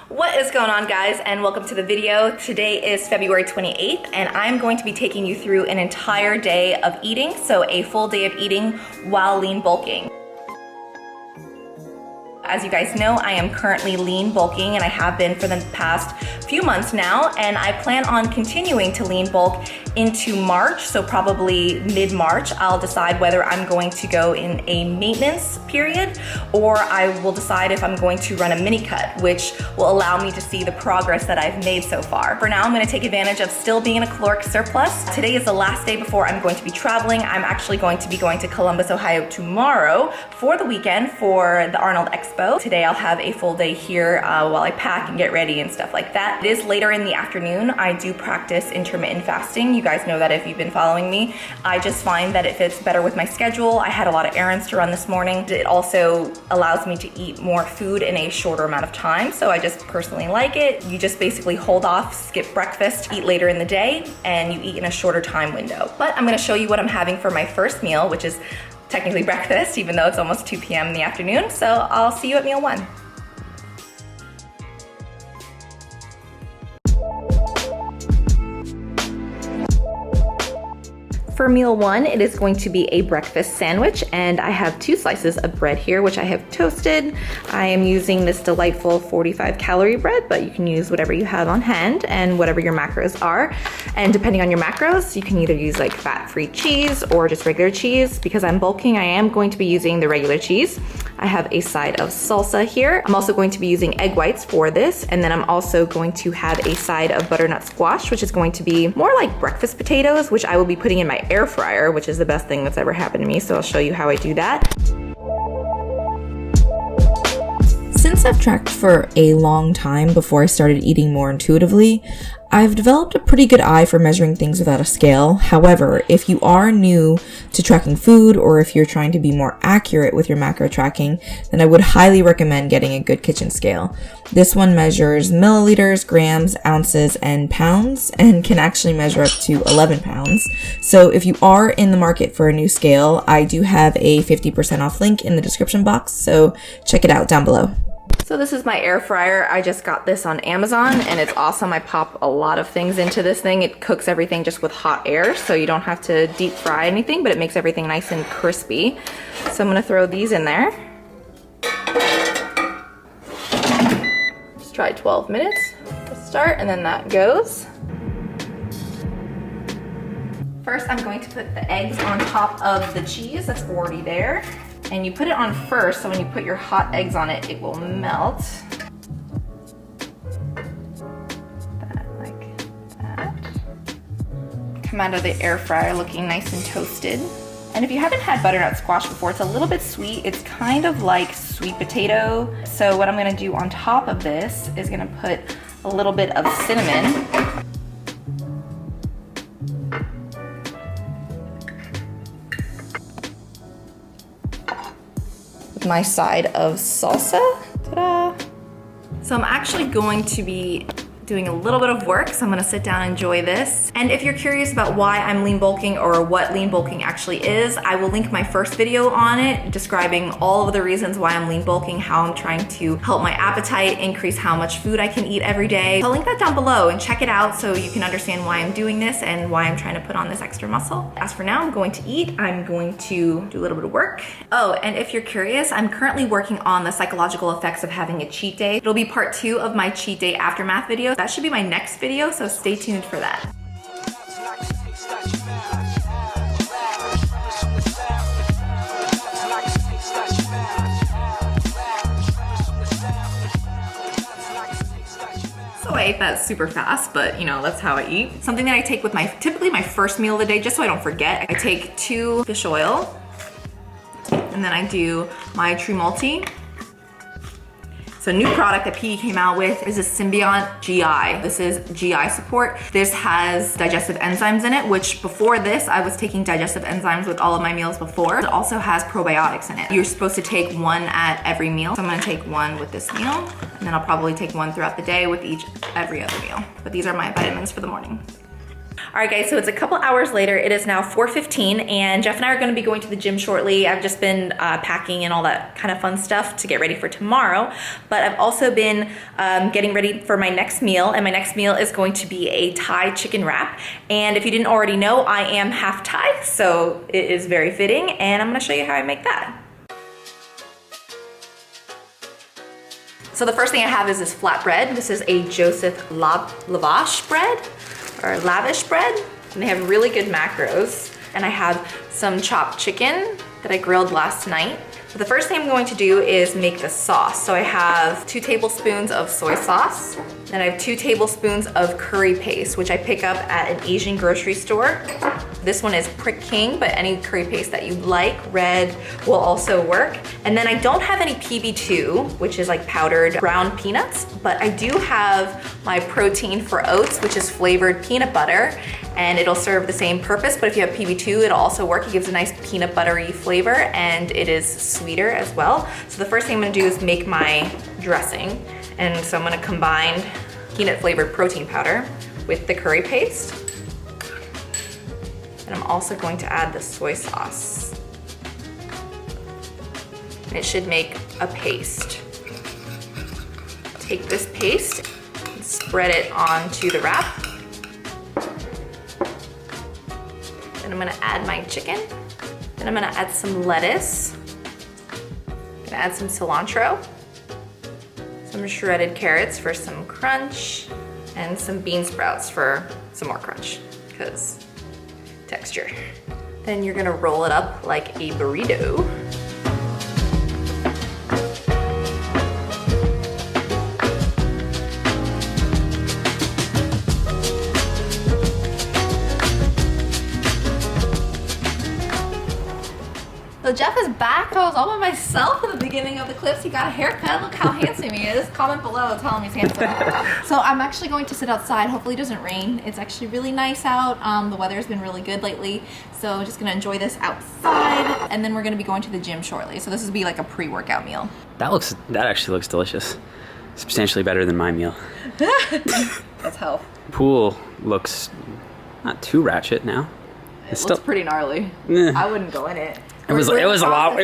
What is going on, guys, and welcome to the video. Today is February 28th and I'm going to be taking you through an entire day of eating, so a full day of eating while lean bulking. As you guys know, I am currently lean bulking and I have been for the past few months now, and I plan on continuing to lean bulk into March, so probably mid-March. I'll decide whether I'm going to go in a maintenance period or I will decide if I'm going to run a mini cut, which will allow me to see the progress that I've made so far. For now, I'm gonna take advantage of still being in a caloric surplus. Today is the last day before I'm going to be traveling. I'm actually going to be going to Columbus, Ohio tomorrow for the weekend for the Arnold Expo. Today I'll have a full day here while I pack and get ready and stuff like that. It is later in the afternoon. I do practice intermittent fasting. You guys know that if you've been following me. I just find that it fits better with my schedule. I had a lot of errands to run this morning. It also allows me to eat more food in a shorter amount of time, so I just personally like it. You just basically hold off, skip breakfast, eat later in the day, and you eat in a shorter time window. But I'm gonna show you what I'm having for my first meal, which is technically breakfast, even though it's almost 2 p.m. in the afternoon. So I'll see you at meal 1. For meal 1, it is going to be a breakfast sandwich, and I have 2 slices of bread here, which I have toasted. I am using this delightful 45-calorie bread, but you can use whatever you have on hand and whatever your macros are. And depending on your macros, you can either use like fat-free cheese or just regular cheese. Because I'm bulking, I am going to be using the regular cheese. I have a side of salsa here. I'm also going to be using egg whites for this, and then I'm also going to have a side of butternut squash, which is going to be more like breakfast potatoes, which I will be putting in my air fryer, which is the best thing that's ever happened to me, so I'll show you how I do that. Since I've tracked for a long time before I started eating more intuitively, I've developed a pretty good eye for measuring things without a scale. However, if you are new to tracking food, or if you're trying to be more accurate with your macro tracking, then I would highly recommend getting a good kitchen scale. This one measures milliliters, grams, ounces, and pounds, and can actually measure up to 11 pounds. So if you are in the market for a new scale, I do have a 50% off link in the description box, so check it out down below. So this is my air fryer. I just got this on Amazon and it's awesome. I pop a lot of things into this thing. It cooks everything just with hot air, so you don't have to deep fry anything, but it makes everything nice and crispy. So I'm gonna throw these in there. Just try 12 minutes to start, and then that goes. First, I'm going to put the eggs on top of the cheese that's already there. And you put it on first, so when you put your hot eggs on it, it will melt. Like that. Come out of the air fryer looking nice and toasted. And if you haven't had butternut squash before, it's a little bit sweet. It's kind of like sweet potato. So what I'm gonna do on top of this is gonna put a little bit of cinnamon. My side of salsa. Ta-da! So I'm actually going to be doing a little bit of work, so I'm gonna sit down and enjoy this. And if you're curious about why I'm lean bulking or what lean bulking actually is, I will link my first video on it describing all of the reasons why I'm lean bulking, how I'm trying to help my appetite, increase how much food I can eat every day. I'll link that down below and check it out so you can understand why I'm doing this and why I'm trying to put on this extra muscle. As for now, I'm going to eat. I'm going to do a little bit of work. Oh, and if you're curious, I'm currently working on the psychological effects of having a cheat day. It'll be part 2 of my cheat day aftermath video. That should be my next video, so stay tuned for that. So I ate that super fast, but you know, that's how I eat. Something that I take with typically my first meal of the day, just so I don't forget, I take 2 fish oil, and then I do my True Multi. So a new product that PE came out with is a Symbiont GI. This is GI support. This has digestive enzymes in it, which before this, I was taking digestive enzymes with all of my meals before. It also has probiotics in it. You're supposed to take 1 at every meal. So I'm gonna take 1 with this meal, and then I'll probably take 1 throughout the day with every other meal. But these are my vitamins for the morning. All right, guys, so it's a couple hours later. It is now 4:15, and Jeff and I are going to be going to the gym shortly. I've just been packing and all that kind of fun stuff to get ready for tomorrow, but I've also been getting ready for my next meal, and my next meal is going to be a Thai chicken wrap. And if you didn't already know, I am half Thai, so it is very fitting, and I'm going to show you how I make that. So the first thing I have is this flatbread. This is a Joseph Lavash bread, or lavish bread, and they have really good macros. And I have some chopped chicken that I grilled last night. So the first thing I'm going to do is make the sauce. So I have 2 tablespoons of soy sauce, and I have 2 tablespoons of curry paste, which I pick up at an Asian grocery store. This one is Prick King, but any curry paste that you like, red, will also work. And then I don't have any PB2, which is like powdered ground peanuts, but I do have my protein for oats, which is flavored peanut butter, and it'll serve the same purpose, but if you have PB2, it'll also work. It gives a nice peanut buttery flavor, and it is sweeter as well. So the first thing I'm gonna do is make my dressing. And so I'm gonna combine peanut flavored protein powder with the curry paste. And I'm also going to add the soy sauce. And it should make a paste. Take this paste and spread it onto the wrap. Then I'm gonna add my chicken. Then I'm gonna add some lettuce. I'm gonna add some cilantro. Some shredded carrots for some crunch. And some bean sprouts for some more crunch, because texture. Then you're gonna roll it up like a burrito. So Jeff is back. I was all by myself at the beginning of the clips. He got a haircut. Look how handsome he is. Comment below telling me he's handsome. So I'm actually going to sit outside. Hopefully it doesn't rain. It's actually really nice out. The weather's been really good lately. So I'm just gonna enjoy this outside. And then we're gonna be going to the gym shortly. So this will be like a pre-workout meal. That actually looks delicious. Substantially better than my meal. That's health. Pool looks not too ratchet now. It looks pretty gnarly. I wouldn't go in it. It was a lot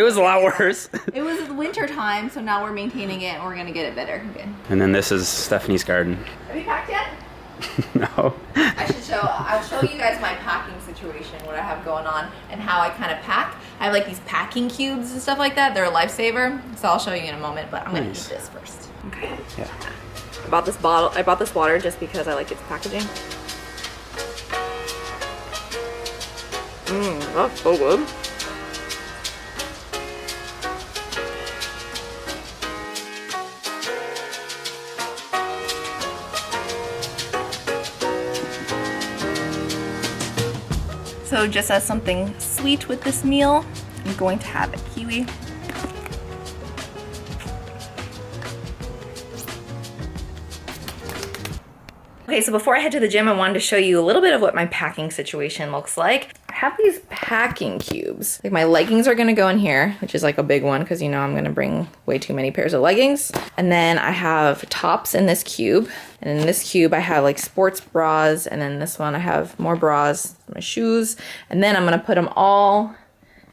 worse. It was winter time, so now we're maintaining it and we're gonna get it better. Okay. And then this is Stephanie's garden. Have you packed yet? No. I'll show you guys my packing situation, what I have going on, and how I kind of pack. I have like these packing cubes and stuff like that. They're a lifesaver, so I'll show you in a moment, but I'm gonna eat this first. Okay. Yeah. I bought this water just because I like its packaging. That's so good. So just as something sweet with this meal, I'm going to have a kiwi. Okay, so before I head to the gym, I wanted to show you a little bit of what my packing situation looks like. I have these packing cubes. Like my leggings are gonna go in here, which is like a big one because you know I'm gonna bring way too many pairs of leggings. And then I have tops in this cube. And in this cube I have like sports bras, and then this one I have more bras, my shoes. And then I'm gonna put them all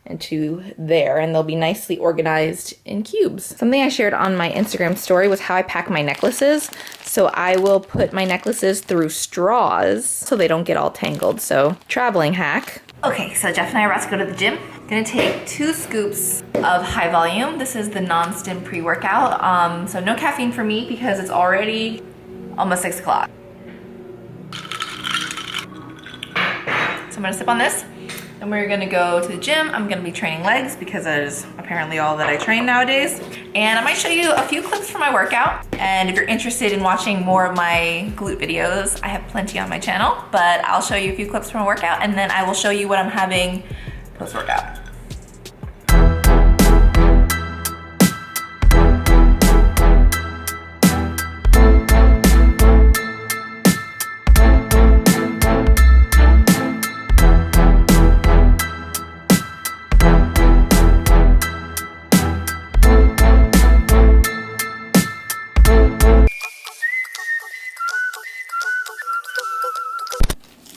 into there, and they'll be nicely organized in cubes. Something I shared on my Instagram story was how I pack my necklaces. So I will put my necklaces through straws so they don't get all tangled. So traveling hack. Okay, so Jeff and I are about to go to the gym. I'm gonna take 2 scoops of high volume. This is the non-stim pre-workout. So no caffeine for me because it's already almost 6 o'clock. So I'm gonna sip on this. And we're gonna go to the gym. I'm gonna be training legs because that is apparently all that I train nowadays. And I might show you a few clips from my workout. And if you're interested in watching more of my glute videos, I have plenty on my channel, but I'll show you a few clips from a workout, and then I will show you what I'm having post-workout.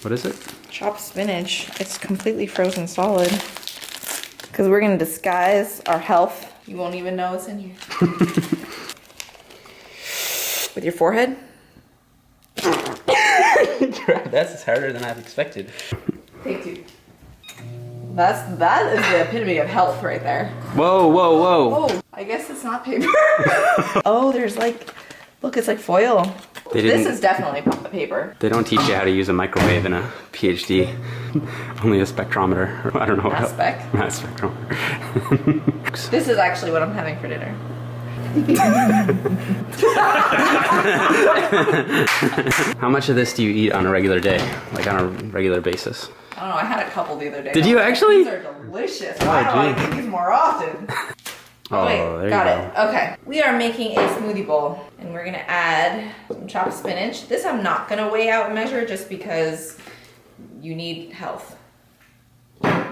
What is it? Chopped spinach. It's completely frozen solid. Because we're gonna disguise our health. You won't even know it's in here. With your forehead? That's harder than I've expected. Take two. That is the epitome of health right there. Whoa, whoa, whoa. Oh, I guess it's not paper. Oh, there's like, look, it's like foil. This is definitely paper. They don't teach you how to use a microwave in a PhD. Only a spectrometer. I don't know. Not spec. Not a spectrometer. This is actually what I'm having for dinner. How much of this do you eat on a regular day? Like on a regular basis? I don't know, I had a couple the other day. Did you actually? These are delicious. Why don't I get these more often? Oh, wait, there got you it. Okay. We are making a smoothie bowl and we're gonna add some chopped spinach. This I'm not gonna weigh out and measure just because you need health.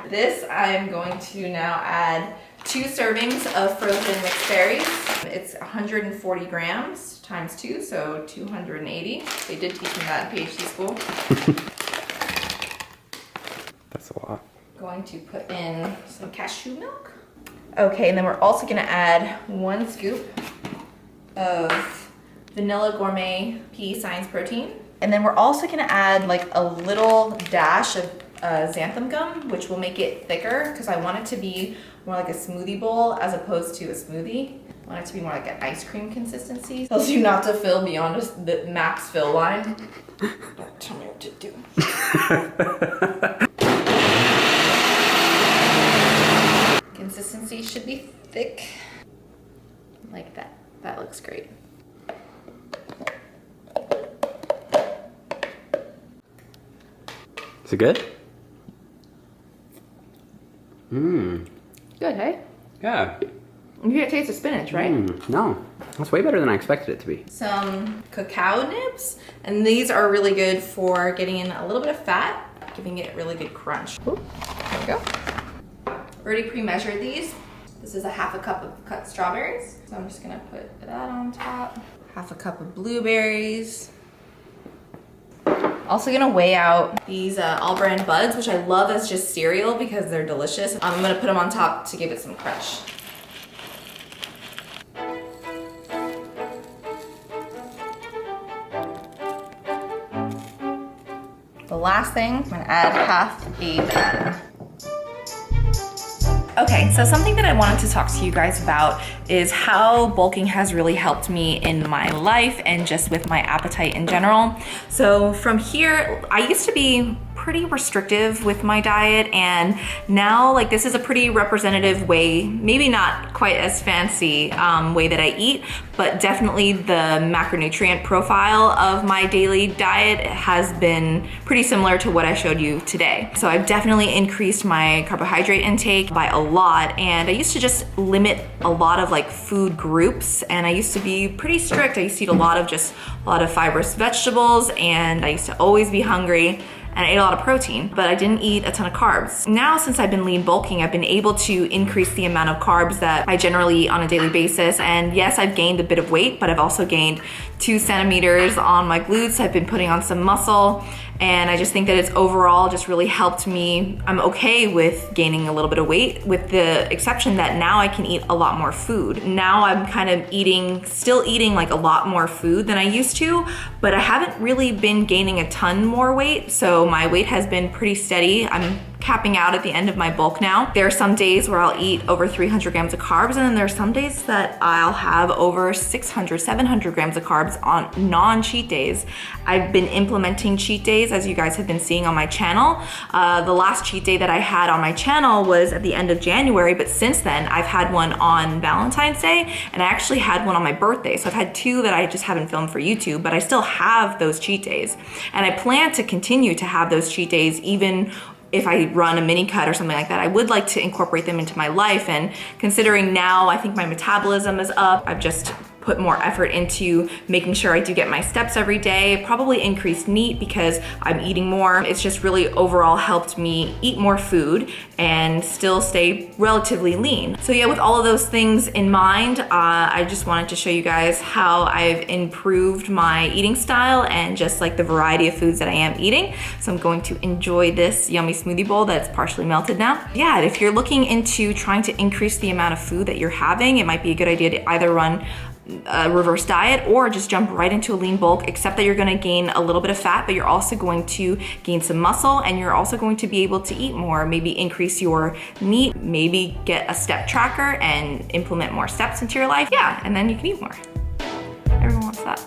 This I'm going to now add 2 servings of frozen mixed berries. It's 140 grams times 2, so 280. They did teach me that in PhD school. That's a lot. Going to put in some cashew milk. Okay, and then we're also gonna add 1 scoop of vanilla gourmet PEScience protein. And then we're also gonna add like a little dash of xanthan gum, which will make it thicker because I want it to be more like a smoothie bowl as opposed to a smoothie. I want it to be more like an ice cream consistency. Tells you not to fill beyond the max fill line. Don't tell me what to do. Consistency should be thick, like that. That looks great. Is it good? Mmm. Good, hey? Yeah. You get a taste of spinach, right? No, that's way better than I expected it to be. Some cacao nibs, and these are really good for getting in a little bit of fat, giving it a really good crunch. Ooh, there we go. Already pre-measured these. This is a 1/2 cup of cut strawberries. So I'm just gonna put that on top. 1/2 cup of blueberries. Also gonna weigh out these all brand buds, which I love as just cereal because they're delicious. I'm gonna put them on top to give it some crunch. The last thing, I'm gonna add 1/2 a banana. Okay, so something that I wanted to talk to you guys about is how bulking has really helped me in my life and just with my appetite in general. So from here, I used to be pretty restrictive with my diet, and now like this is a pretty representative way, maybe not quite as fancy way that I eat, but definitely the macronutrient profile of my daily diet has been pretty similar to what I showed you today. So I've definitely increased my carbohydrate intake by a lot, and I used to just limit a lot of like food groups, and I used to be pretty strict. I used to eat a lot of fibrous vegetables, and I used to always be hungry. And I ate a lot of protein, but I didn't eat a ton of carbs. Now, since I've been lean bulking, I've been able to increase the amount of carbs that I generally eat on a daily basis. And yes, I've gained a bit of weight, but I've also gained 2 centimeters on my glutes. I've been putting on some muscle, and I just think that it's overall just really helped me. I'm okay with gaining a little bit of weight, with the exception that now I can eat a lot more food. Now I'm kind of still eating like a lot more food than I used to, but I haven't really been gaining a ton more weight. So my weight has been pretty steady. I'm capping out at the end of my bulk now. There are some days where I'll eat over 300 grams of carbs, and then there are some days that I'll have over 600, 700 grams of carbs on non-cheat days. I've been implementing cheat days, as you guys have been seeing on my channel. The last cheat day that I had on my channel was at the end of January, but since then I've had one on Valentine's Day, and I actually had one on my birthday. So I've had 2 that I just haven't filmed for YouTube, but I still have those cheat days. And I plan to continue to have those cheat days even if I run a mini cut or something like that. I would like to incorporate them into my life, and considering now I think my metabolism is up, I've just put more effort into making sure I do get my steps every day, probably increased NEAT because I'm eating more. It's just really overall helped me eat more food and still stay relatively lean. So yeah, with all of those things in mind, I just wanted to show you guys how I've improved my eating style and just like the variety of foods that I am eating. So I'm going to enjoy this yummy smoothie bowl that's partially melted now. Yeah, if you're looking into trying to increase the amount of food that you're having, it might be a good idea to either run a reverse diet or just jump right into a lean bulk, except that you're gonna gain a little bit of fat, but you're also going to gain some muscle, and you're also going to be able to eat more, maybe increase your NEAT, maybe get a step tracker and implement more steps into your life. Yeah, and then you can eat more. Everyone wants that.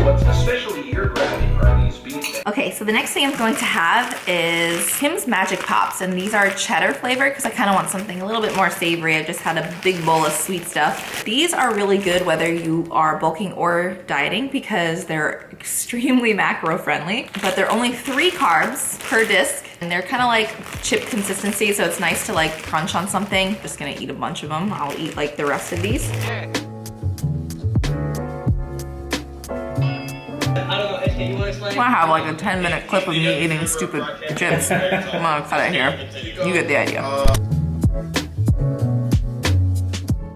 What's especially ear-grabbing are these beef. Okay, so the next thing I'm going to have is Kim's Magic Pops, and these are cheddar flavored because I kind of want something a little bit more savory. I've just had a big bowl of sweet stuff. These are really good whether you are bulking or dieting because they're extremely macro friendly, but they're only 3 carbs per disc, and they're kind of like chip consistency, so it's nice to like crunch on something. Just gonna eat a bunch of them. I'll eat like the rest of these. I have like a 10-minute clip of me eating stupid chips. I'm gonna cut it here. You get the idea.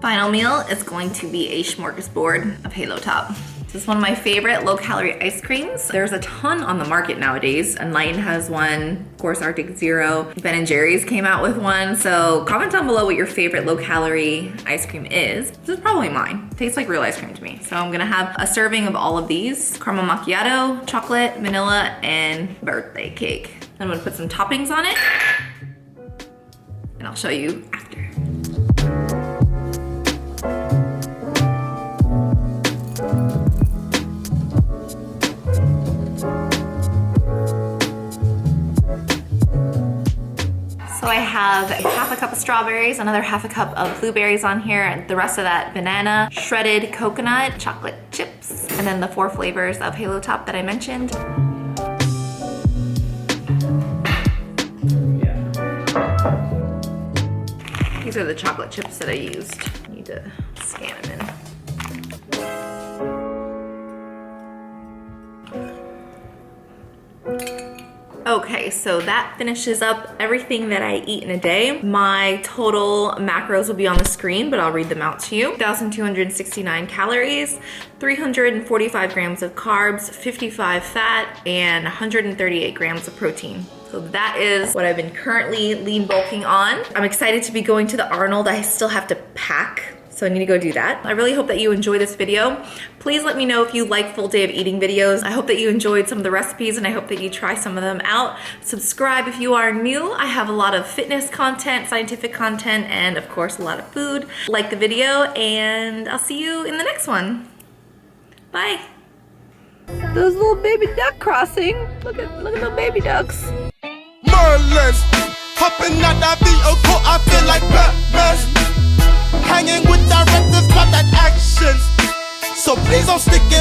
Final meal is going to be a smorgasbord of Halo Top. This is one of my favorite low-calorie ice creams. There's a ton on the market nowadays. Enlighten has one, of course Arctic Zero. Ben & Jerry's came out with one. So comment down below what your favorite low-calorie ice cream is. This is probably mine. It tastes like real ice cream to me. So I'm gonna have a serving of all of these. Caramel macchiato, chocolate, vanilla, and birthday cake. I'm gonna put some toppings on it, and I'll show you after. So I have half a cup of strawberries, another half a cup of blueberries on here, and the rest of that banana, shredded coconut, chocolate chips, and then the 4 flavors of Halo Top that I mentioned. These are the chocolate chips that I used. I need to scan them in. Okay, so that finishes up everything that I eat in a day. My total macros will be on the screen, but I'll read them out to you. 1,269 calories, 345 grams of carbs, 55 fat, and 138 grams of protein. So that is what I've been currently lean bulking on. I'm excited to be going to the Arnold. I still have to pack, so I need to go do that. I really hope that you enjoy this video. Please let me know if you like full day of eating videos. I hope that you enjoyed some of the recipes, and I hope that you try some of them out. Subscribe if you are new. I have a lot of fitness content, scientific content, and of course a lot of food. Like the video, and I'll see you in the next one. Bye. Those little baby duck crossing. Look at the baby ducks. Merlin, hopping out that vehicle, I feel like Batman. Hanging with directors, got that action. So please don't stick it.